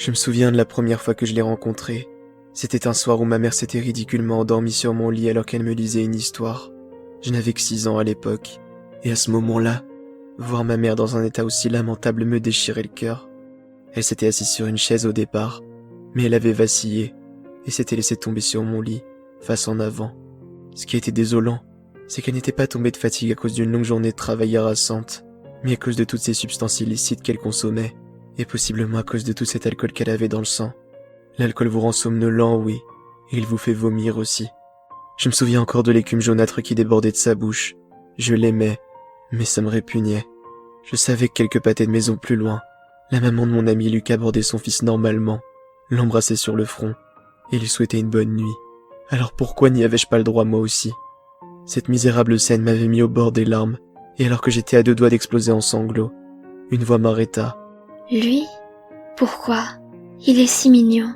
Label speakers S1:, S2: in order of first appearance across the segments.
S1: Je me souviens de la première fois que je l'ai rencontrée. C'était un soir où ma mère s'était ridiculement endormie sur mon lit alors qu'elle me lisait une histoire. Je n'avais que 6 ans à l'époque, et à ce moment-là, voir ma mère dans un état aussi lamentable me déchirait le cœur. Elle s'était assise sur une chaise au départ, mais elle avait vacillé, et s'était laissée tomber sur mon lit, face en avant. Ce qui était désolant, c'est qu'elle n'était pas tombée de fatigue à cause d'une longue journée de travail harassante, mais à cause de toutes ces substances illicites qu'elle consommait, et possiblement à cause de tout cet alcool qu'elle avait dans le sang. L'alcool vous rend somnolent, oui, et il vous fait vomir aussi. Je me souviens encore de l'écume jaunâtre qui débordait de sa bouche. Je l'aimais, mais ça me répugnait. Je savais que quelques pâtés de maison plus loin, la maman de mon ami Luc abordait son fils normalement, l'embrassait sur le front, et lui souhaitait une bonne nuit. Alors pourquoi n'y avais-je pas le droit moi aussi? Cette misérable scène m'avait mis au bord des larmes, et alors que j'étais à 2 doigts d'exploser en sanglots, une voix m'arrêta.
S2: Lui? Pourquoi? Il est si mignon.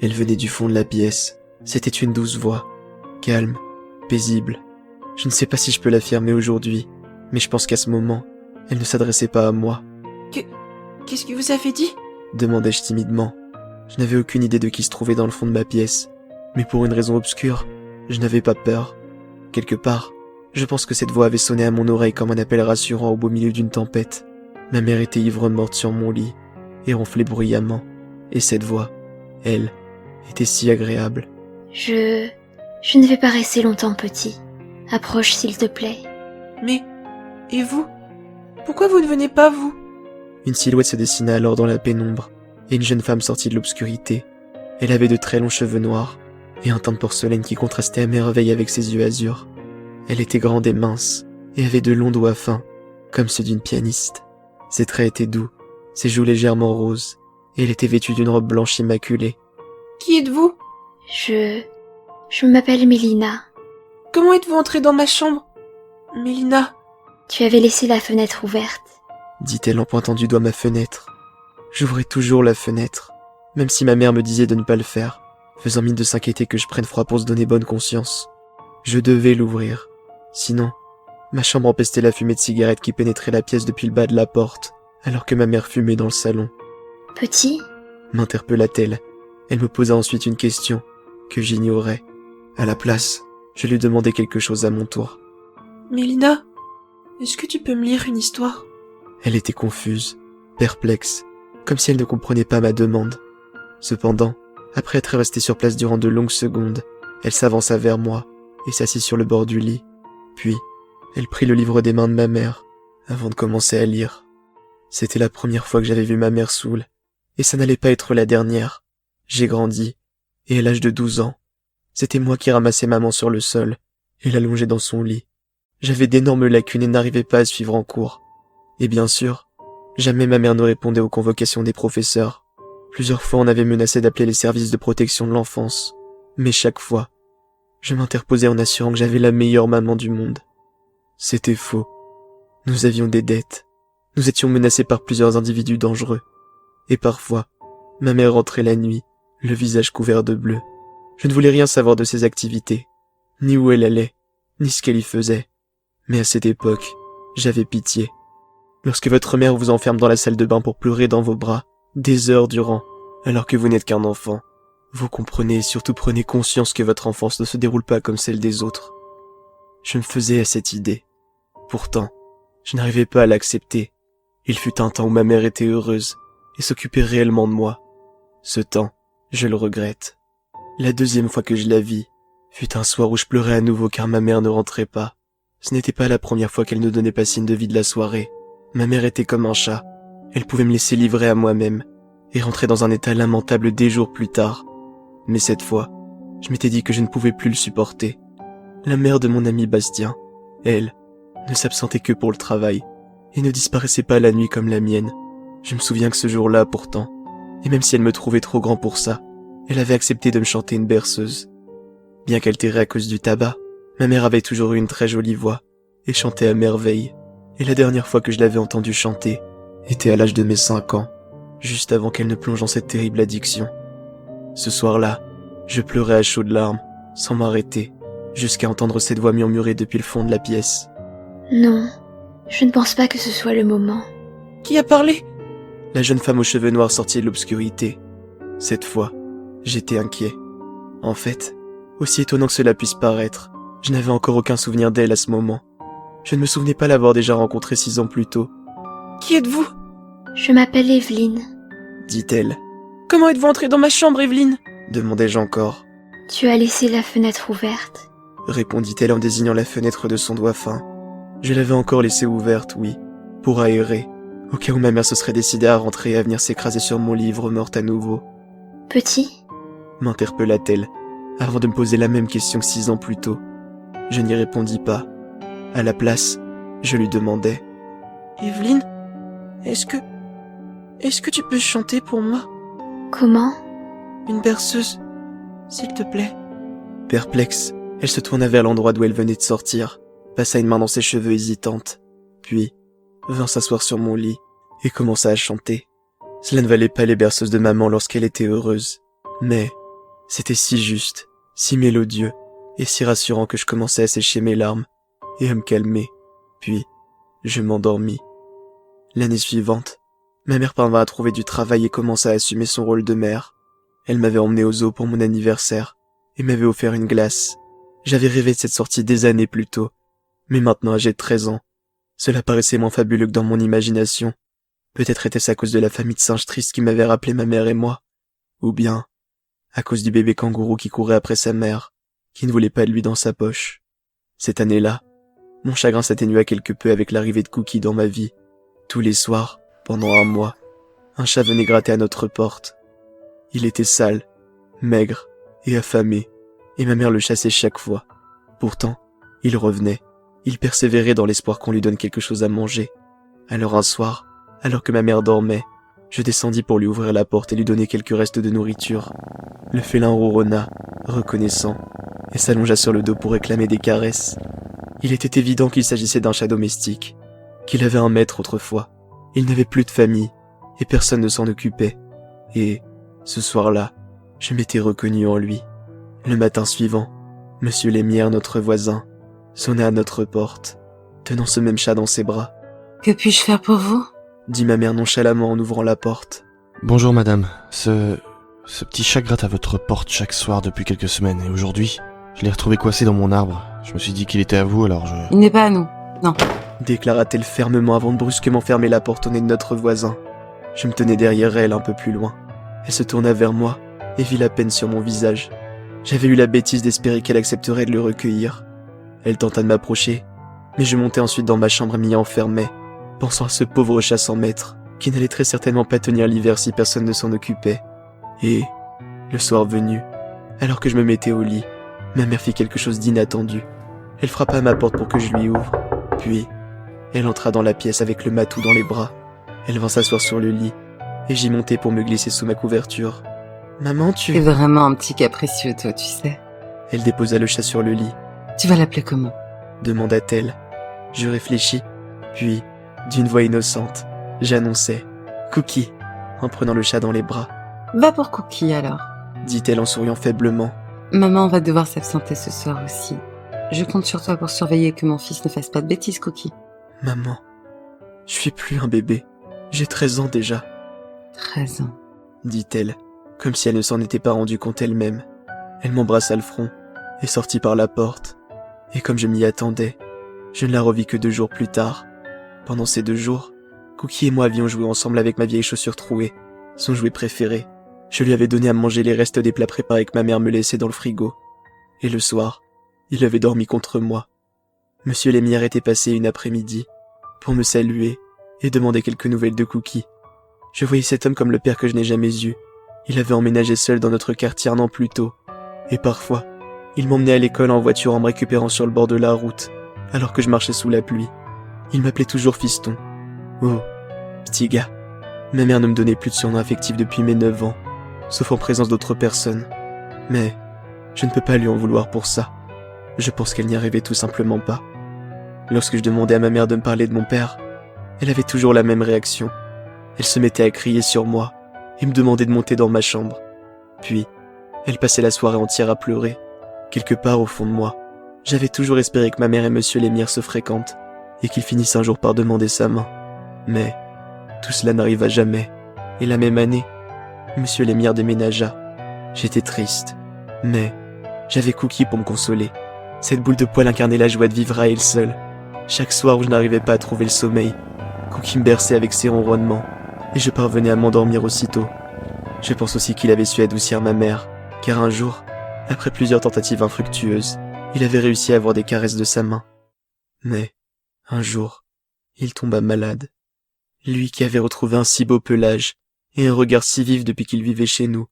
S1: Elle venait du fond de la pièce. C'était une douce voix, calme, paisible. Je ne sais pas si je peux l'affirmer aujourd'hui, mais je pense qu'à ce moment, elle ne s'adressait pas à moi.
S3: Qu'est-ce que vous avez dit?
S1: Demandai-je timidement. Je n'avais aucune idée de qui se trouvait dans le fond de ma pièce, mais pour une raison obscure, je n'avais pas peur. Quelque part, je pense que cette voix avait sonné à mon oreille comme un appel rassurant au beau milieu d'une tempête. Ma mère était ivre-morte sur mon lit, et ronflait bruyamment, et cette voix, elle, était si agréable.
S2: Je ne vais pas rester longtemps, petit. Approche, s'il te plaît.
S3: Mais, et vous? Pourquoi vous ne venez pas, vous?
S1: Une silhouette se dessina alors dans la pénombre, et une jeune femme sortit de l'obscurité. Elle avait de très longs cheveux noirs, et un teint de porcelaine qui contrastait à merveille avec ses yeux azur. Elle était grande et mince, et avait de longs doigts fins, comme ceux d'une pianiste. Ses traits étaient doux, ses joues légèrement roses, et elle était vêtue d'une robe blanche immaculée.
S3: Qui êtes-vous?
S2: Je m'appelle Mélina.
S3: Comment êtes-vous entrée dans ma chambre? Mélina?
S2: Tu avais laissé la fenêtre ouverte.
S1: Dit-elle en pointant du doigt ma fenêtre. J'ouvrais toujours la fenêtre, même si ma mère me disait de ne pas le faire, faisant mine de s'inquiéter que je prenne froid pour se donner bonne conscience. Je devais l'ouvrir. Sinon, ma chambre empestait la fumée de cigarette qui pénétrait la pièce depuis le bas de la porte, alors que ma mère fumait dans le salon.
S2: Petit?
S1: M'interpella-t-elle. Elle me posa ensuite une question, que j'ignorais. À la place, je lui demandai quelque chose à mon tour.
S3: Mélina, est-ce que tu peux me lire une histoire?
S1: Elle était confuse, perplexe, comme si elle ne comprenait pas ma demande. Cependant, après être restée sur place durant de longues secondes, elle s'avança vers moi et s'assit sur le bord du lit. Puis, elle prit le livre des mains de ma mère, avant de commencer à lire. C'était la première fois que j'avais vu ma mère saoule, et ça n'allait pas être la dernière. J'ai grandi, et à l'âge de 12 ans, c'était moi qui ramassais maman sur le sol et l'allongeais dans son lit. J'avais d'énormes lacunes et n'arrivais pas à suivre en cours. Et bien sûr, jamais ma mère ne répondait aux convocations des professeurs. Plusieurs fois on avait menacé d'appeler les services de protection de l'enfance, mais chaque fois, je m'interposais en assurant que j'avais la meilleure maman du monde. C'était faux. Nous avions des dettes. Nous étions menacés par plusieurs individus dangereux. Et parfois, ma mère rentrait la nuit, le visage couvert de bleu. Je ne voulais rien savoir de ses activités, ni où elle allait, ni ce qu'elle y faisait. Mais à cette époque, j'avais pitié. Lorsque votre mère vous enferme dans la salle de bain pour pleurer dans vos bras, des heures durant, alors que vous n'êtes qu'un enfant, vous comprenez et surtout prenez conscience que votre enfance ne se déroule pas comme celle des autres. Je me faisais à cette idée. Pourtant, je n'arrivais pas à l'accepter. Il fut un temps où ma mère était heureuse et s'occupait réellement de moi. Ce temps, je le regrette. La deuxième fois que je la vis fut un soir où je pleurais à nouveau car ma mère ne rentrait pas. Ce n'était pas la première fois qu'elle ne donnait pas signe de vie de la soirée. Ma mère était comme un chat. Elle pouvait me laisser livrer à moi-même et rentrer dans un état lamentable des jours plus tard. Mais cette fois, je m'étais dit que je ne pouvais plus le supporter. La mère de mon ami Bastien, elle, ne s'absentait que pour le travail et ne disparaissait pas la nuit comme la mienne. Je me souviens que ce jour-là, pourtant, et même si elle me trouvait trop grand pour ça, elle avait accepté de me chanter une berceuse. Bien qu'altérée à cause du tabac, ma mère avait toujours eu une très jolie voix et chantait à merveille. Et la dernière fois que je l'avais entendue chanter était à l'âge de mes 5 ans, juste avant qu'elle ne plonge dans cette terrible addiction. Ce soir-là, je pleurais à chaudes larmes, sans m'arrêter, jusqu'à entendre cette voix murmurer depuis le fond de la pièce.
S2: Non, je ne pense pas que ce soit le moment.
S3: Qui a parlé?
S1: La jeune femme aux cheveux noirs sortit de l'obscurité. Cette fois, j'étais inquiet. En fait, aussi étonnant que cela puisse paraître, je n'avais encore aucun souvenir d'elle à ce moment. Je ne me souvenais pas l'avoir déjà rencontrée 6 ans plus tôt.
S3: « Qui êtes-vous »
S2: Je m'appelle Evelyne.
S1: dit-elle.
S3: « Comment êtes-vous entrée dans ma chambre, Evelyne »
S1: demandai-je encore.
S2: Tu as laissé la fenêtre ouverte.
S1: Répondit-elle en désignant la fenêtre de son doigt fin. Je l'avais encore laissée ouverte, oui, pour aérer, au cas où ma mère se serait décidée à rentrer et à venir s'écraser sur mon livre, morte à nouveau.
S2: Petit,
S1: M'interpella-t-elle, avant de me poser la même question que 6 ans plus tôt. Je n'y répondis pas. À la place, je lui demandai.
S3: « Evelyne, est-ce que tu peux chanter pour moi ?
S2: comment ?
S3: Une berceuse, s'il te plaît. »
S1: Perplexe, elle se tourna vers l'endroit d'où elle venait de sortir, passa une main dans ses cheveux hésitante, puis vint s'asseoir sur mon lit et commença à chanter. Cela ne valait pas les berceuses de maman lorsqu'elle était heureuse, mais c'était si juste, si mélodieux et si rassurant que je commençais à sécher mes larmes et à me calmer. Puis, je m'endormis. L'année suivante, ma mère parvint à trouver du travail et commença à assumer son rôle de mère. Elle m'avait emmené au zoo pour mon anniversaire et m'avait offert une glace. J'avais rêvé de cette sortie des années plus tôt, mais maintenant âgé de 13 ans, cela paraissait moins fabuleux que dans mon imagination. Peut-être était-ce à cause de la famille de singes tristes qui m'avait rappelé ma mère et moi, ou bien à cause du bébé kangourou qui courait après sa mère, qui ne voulait pas de lui dans sa poche. Cette année-là, mon chagrin s'atténua quelque peu avec l'arrivée de Cookie dans ma vie. Tous les soirs, pendant un mois, un chat venait gratter à notre porte. Il était sale, maigre et affamé, et ma mère le chassait chaque fois. Pourtant, il revenait. Il persévérait dans l'espoir qu'on lui donne quelque chose à manger. Alors un soir, alors que ma mère dormait, je descendis pour lui ouvrir la porte et lui donner quelques restes de nourriture. Le félin ronronna, reconnaissant, et s'allongea sur le dos pour réclamer des caresses. Il était évident qu'il s'agissait d'un chat domestique, qu'il avait un maître autrefois. Il n'avait plus de famille, et personne ne s'en occupait. Et, ce soir-là, je m'étais reconnu en lui. Le matin suivant, Monsieur Lémière, notre voisin, sonna à notre porte, tenant ce même chat dans ses bras.
S4: « Que puis-je faire pour vous ?»
S1: dit ma mère nonchalamment en ouvrant la porte.
S5: « Bonjour madame, ce petit chat gratte à votre porte chaque soir depuis quelques semaines, et aujourd'hui, je l'ai retrouvé coincé dans mon arbre. Je me suis dit qu'il était à vous, alors je... »
S4: « Il n'est pas à nous, non. »
S1: déclara-t-elle fermement avant de brusquement fermer la porte au nez de notre voisin. Je me tenais derrière elle un peu plus loin. Elle se tourna vers moi et vit la peine sur mon visage. J'avais eu la bêtise d'espérer qu'elle accepterait de le recueillir. Elle tenta de m'approcher, mais je montai ensuite dans ma chambre et m'y enfermai, pensant à ce pauvre chat sans maître, qui n'allait très certainement pas tenir l'hiver si personne ne s'en occupait. Et, le soir venu, alors que je me mettais au lit, ma mère fit quelque chose d'inattendu. Elle frappa à ma porte pour que je lui ouvre, puis elle entra dans la pièce avec le matou dans les bras. Elle vint s'asseoir sur le lit, et j'y montai pour me glisser sous ma couverture. « Maman, tu... »
S4: C'est vraiment un petit capricieux, toi, tu sais.
S1: Elle déposa le chat sur le lit.
S4: « Tu vas l'appeler comment ?»
S1: demanda-t-elle. Je réfléchis, puis, d'une voix innocente, j'annonçai « Cookie !» en prenant le chat dans les bras.
S4: « Va pour Cookie, alors. »
S1: dit-elle en souriant faiblement.
S4: « Maman va devoir s'absenter ce soir aussi. Je compte sur toi pour surveiller que mon fils ne fasse pas de bêtises, Cookie. »
S1: « Maman, je suis plus un bébé. J'ai 13 ans déjà. »
S4: 13 ans.
S1: dit-elle, comme si elle ne s'en était pas rendue compte elle-même. Elle m'embrassa le front et sortit par la porte. Et comme je m'y attendais, je ne la revis que 2 jours plus tard. Pendant ces 2 jours, Cookie et moi avions joué ensemble avec ma vieille chaussure trouée, son jouet préféré. Je lui avais donné à manger les restes des plats préparés que ma mère me laissait dans le frigo. Et le soir, il avait dormi contre moi. Monsieur Lémière était passé une après-midi pour me saluer et demander quelques nouvelles de Cookie. Je voyais cet homme comme le père que je n'ai jamais eu. Il avait emménagé seul dans notre quartier 1 an plus tôt. Et parfois, il m'emmenait à l'école en voiture en me récupérant sur le bord de la route, alors que je marchais sous la pluie. Il m'appelait toujours fiston. Oh, petit gars. Ma mère ne me donnait plus de surnom affectif depuis mes 9 ans, sauf en présence d'autres personnes. Mais je ne peux pas lui en vouloir pour ça. Je pense qu'elle n'y arrivait tout simplement pas. Lorsque je demandais à ma mère de me parler de mon père, elle avait toujours la même réaction. Elle se mettait à crier sur moi et me demandait de monter dans ma chambre. Puis, elle passait la soirée entière à pleurer. Quelque part au fond de moi, j'avais toujours espéré que ma mère et Monsieur Lémière se fréquentent et qu'ils finissent un jour par demander sa main. Mais tout cela n'arriva jamais. Et la même année, Monsieur Lemierre déménagea. J'étais triste, mais j'avais Cookie pour me consoler. Cette boule de poil incarnait la joie de vivre à elle seule. Chaque soir où je n'arrivais pas à trouver le sommeil, Cookie me berçait avec ses ronronnements, et je parvenais à m'endormir aussitôt. Je pense aussi qu'il avait su adoucir ma mère, car un jour, après plusieurs tentatives infructueuses, il avait réussi à avoir des caresses de sa main. Mais, un jour, il tomba malade. Lui qui avait retrouvé un si beau pelage, et un regard si vif depuis qu'il vivait chez nous,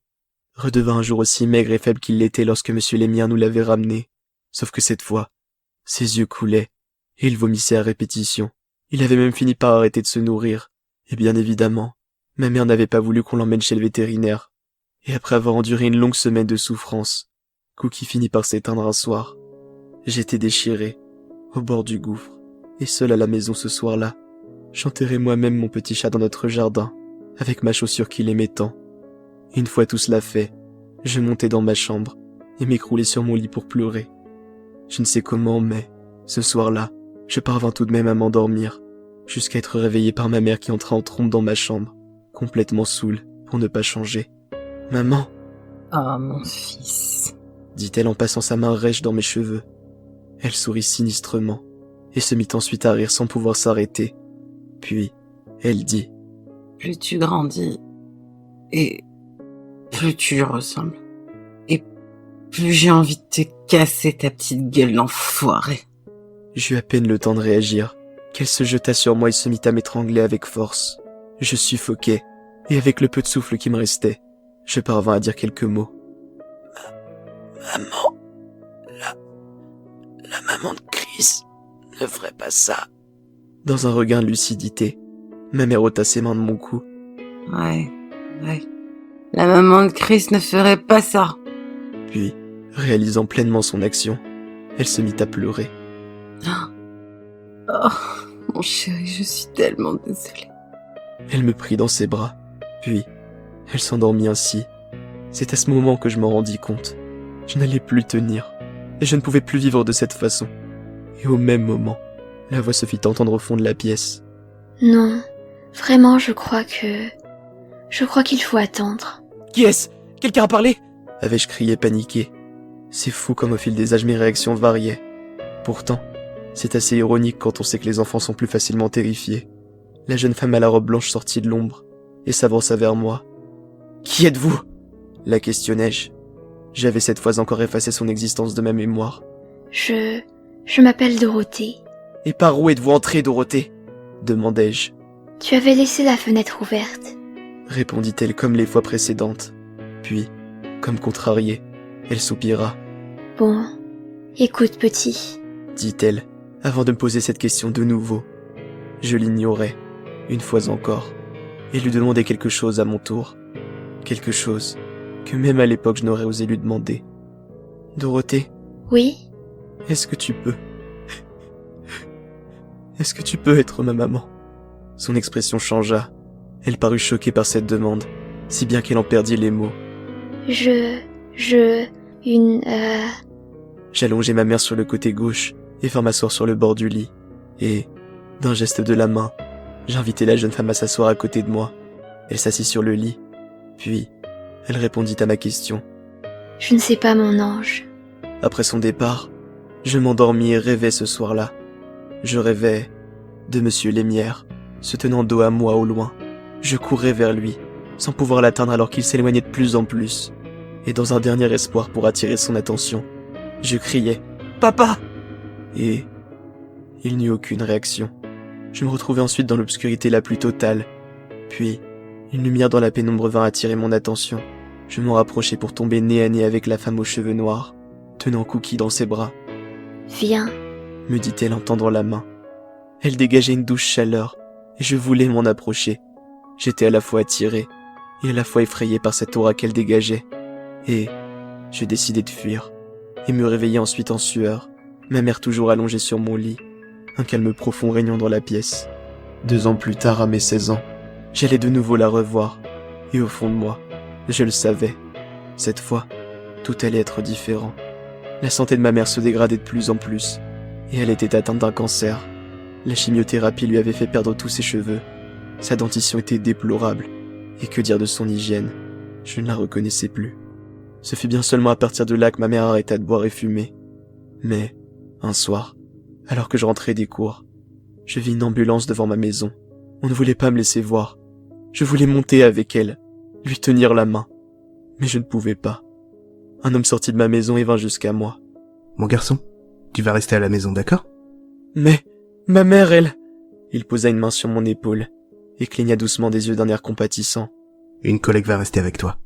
S1: redevint un jour aussi maigre et faible qu'il l'était lorsque monsieur Lemierre nous l'avait ramené. Sauf que cette fois, ses yeux coulaient, et il vomissait à répétition. Il avait même fini par arrêter de se nourrir, et bien évidemment, ma mère n'avait pas voulu qu'on l'emmène chez le vétérinaire. Et après avoir enduré une longue semaine de souffrance, Cookie finit par s'éteindre un soir. J'étais déchiré, au bord du gouffre, et seul à la maison ce soir-là. J'enterrai moi-même mon petit chat dans notre jardin, avec ma chaussure qu'il aimait tant. Une fois tout cela fait, je montai dans ma chambre, et m'écroulai sur mon lit pour pleurer. Je ne sais comment, mais, ce soir-là, je parvins tout de même à m'endormir, jusqu'à être réveillé par ma mère qui entra en trompe dans ma chambre, complètement saoule, pour ne pas changer. « Maman !»
S4: Oh, mon fils.
S1: dit-elle en passant sa main rêche dans mes cheveux. Elle sourit sinistrement, et se mit ensuite à rire sans pouvoir s'arrêter. Puis, elle dit
S4: Plus tu grandis, et plus tu lui ressembles. Et plus j'ai envie de te casser ta petite gueule d'enfoiré. »
S1: J'eus à peine le temps de réagir, qu'elle se jeta sur moi et se mit à m'étrangler avec force. Je suffoquais, et avec le peu de souffle qui me restait, je parvins à dire quelques mots. Maman, la maman de Chris ne ferait pas ça. Dans un regain de lucidité, ma mère ôta ses mains de mon cou.
S4: Ouais. La maman de Chris ne ferait pas ça.
S1: Puis, réalisant pleinement son action, elle se mit à pleurer.
S4: Oh, mon chéri, je suis tellement désolée.
S1: Elle me prit dans ses bras, puis elle s'endormit ainsi. C'est à ce moment que je m'en rendis compte. Je n'allais plus tenir, et je ne pouvais plus vivre de cette façon. Et au même moment, la voix se fit entendre au fond de la pièce.
S2: Non, vraiment, je crois qu'il faut attendre.
S3: Qui est-ce? Quelqu'un a parlé?
S1: Avais-je crié paniqué. C'est fou comme au fil des âges mes réactions variaient. Pourtant, c'est assez ironique quand on sait que les enfants sont plus facilement terrifiés. La jeune femme à la robe blanche sortit de l'ombre et s'avança vers moi. « Qui êtes-vous » la questionnai-je. J'avais cette fois encore effacé son existence de ma mémoire.
S2: Je m'appelle Dorothée.
S1: « Et par où êtes-vous entrée, Dorothée » demandai-je.
S2: « Tu avais laissé la fenêtre ouverte. »
S1: répondit-elle comme les fois précédentes. Puis, comme contrariée, elle soupira.
S2: « Bon, écoute petit. »
S1: dit-elle, avant de me poser cette question de nouveau. Je l'ignorais, une fois encore, et lui demandai quelque chose à mon tour. Quelque chose que même à l'époque je n'aurais osé lui demander. « Dorothée,
S2: Oui?
S1: est-ce que tu peux être ma maman ?» Son expression changea. Elle parut choquée par cette demande, si bien qu'elle en perdit les mots. J'allongeai ma mère sur le côté gauche et fins m'asseoir sur le bord du lit. Et, d'un geste de la main, j'invitai la jeune femme à s'asseoir à côté de moi. Elle s'assit sur le lit. Puis, elle répondit à ma question.
S2: « Je ne sais pas, mon ange. »
S1: Après son départ, je m'endormis et rêvais ce soir-là. Je rêvais de monsieur Lemierre, se tenant dos à moi au loin. Je courais vers lui, sans pouvoir l'atteindre alors qu'il s'éloignait de plus en plus. Et dans un dernier espoir pour attirer son attention, je criais « Papa !» Et il n'y eut aucune réaction. Je me retrouvai ensuite dans l'obscurité la plus totale. Puis, une lumière dans la pénombre vint attirer mon attention. Je m'en rapprochai pour tomber nez à nez avec la femme aux cheveux noirs, tenant Cookie dans ses bras.
S2: « Viens. »
S1: me dit-elle en tendant la main. Elle dégageait une douce chaleur, et je voulais m'en approcher. J'étais à la fois attiré et à la fois effrayé par cette aura qu'elle dégageait. Et je décidai de fuir, et me réveillai ensuite en sueur, ma mère toujours allongée sur mon lit, un calme profond régnant dans la pièce. 2 ans plus tard, à mes 16 ans, j'allais de nouveau la revoir, et au fond de moi, je le savais. Cette fois, tout allait être différent. La santé de ma mère se dégradait de plus en plus, et elle était atteinte d'un cancer. La chimiothérapie lui avait fait perdre tous ses cheveux. Sa dentition était déplorable, et que dire de son hygiène? Je ne la reconnaissais plus. Ce fut bien seulement à partir de là que ma mère arrêta de boire et fumer. Mais, un soir, alors que je rentrais des cours, je vis une ambulance devant ma maison. On ne voulait pas me laisser voir. Je voulais monter avec elle, lui tenir la main. Mais je ne pouvais pas. Un homme sortit de ma maison et vint jusqu'à moi.
S6: Mon garçon, tu vas rester à la maison, d'accord?
S1: Mais, ma mère, elle... Il posa une main sur mon épaule et cligna doucement des yeux d'un air compatissant.
S6: Une collègue va rester avec toi.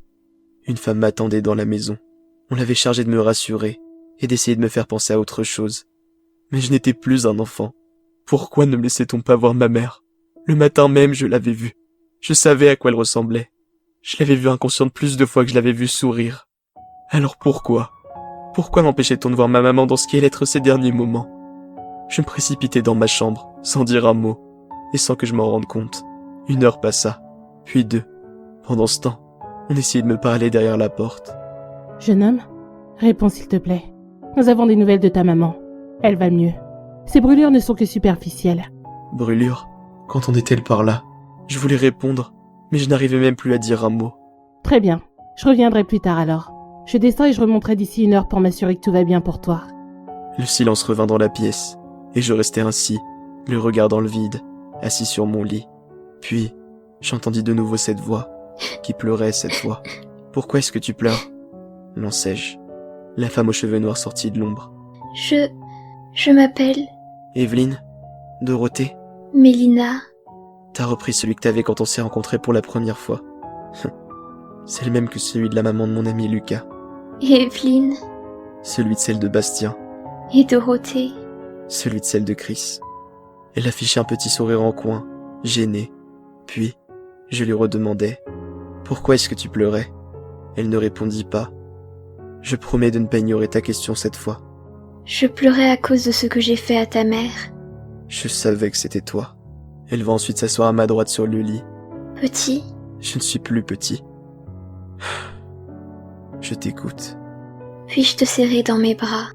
S1: Une femme m'attendait dans la maison. On l'avait chargée de me rassurer et d'essayer de me faire penser à autre chose. Mais je n'étais plus un enfant. Pourquoi ne me laissait-on pas voir ma mère? Le matin même, je l'avais vue. Je savais à quoi elle ressemblait. Je l'avais vue inconsciente plus de fois que je l'avais vue sourire. Alors pourquoi? Pourquoi m'empêchait-on de voir ma maman dans ce qui allait être ses derniers moments? Je me précipitai dans ma chambre, sans dire un mot, et sans que je m'en rende compte. 1 heure passa, puis 2. Pendant ce temps, on essayait de me parler derrière la porte.
S7: Jeune homme, réponds s'il te plaît. Nous avons des nouvelles de ta maman. Elle va mieux. Ces brûlures ne sont que superficielles.
S1: Brûlure? Qu'entendait est-elle par là? Je voulais répondre, mais je n'arrivais même plus à dire un mot.
S7: Très bien. Je reviendrai plus tard alors. Je descends et je remonterai d'ici 1 heure pour m'assurer que tout va bien pour toi.
S1: Le silence revint dans la pièce, et je restai ainsi, le regard dans le vide, assis sur mon lit. Puis, j'entendis de nouveau cette voix, qui pleurait cette fois. « Pourquoi est-ce que tu pleures ?» lançai-je. La femme aux cheveux noirs sortit de l'ombre.
S2: Je m'appelle
S1: Evelyne? Dorothée?
S2: Mélina.
S1: T'as repris celui que t'avais quand on s'est rencontrés pour la première fois. C'est le même que celui de la maman de mon ami Lucas.
S2: Et Evelyne.
S1: Celui de celle de Bastien.
S2: Et Dorothée.
S1: Celui de celle de Chris. Elle affichait un petit sourire en coin, gênée. Puis, je lui redemandai « Pourquoi est-ce que tu pleurais ?» Elle ne répondit pas. Je promets de ne pas ignorer ta question cette fois.
S2: Je pleurais à cause de ce que j'ai fait à ta mère.
S1: Je savais que c'était toi. Elle va ensuite s'asseoir à ma droite sur le lit.
S2: Petit,
S1: Je ne suis plus petit. Je t'écoute.
S2: puis-je te serrer dans mes bras?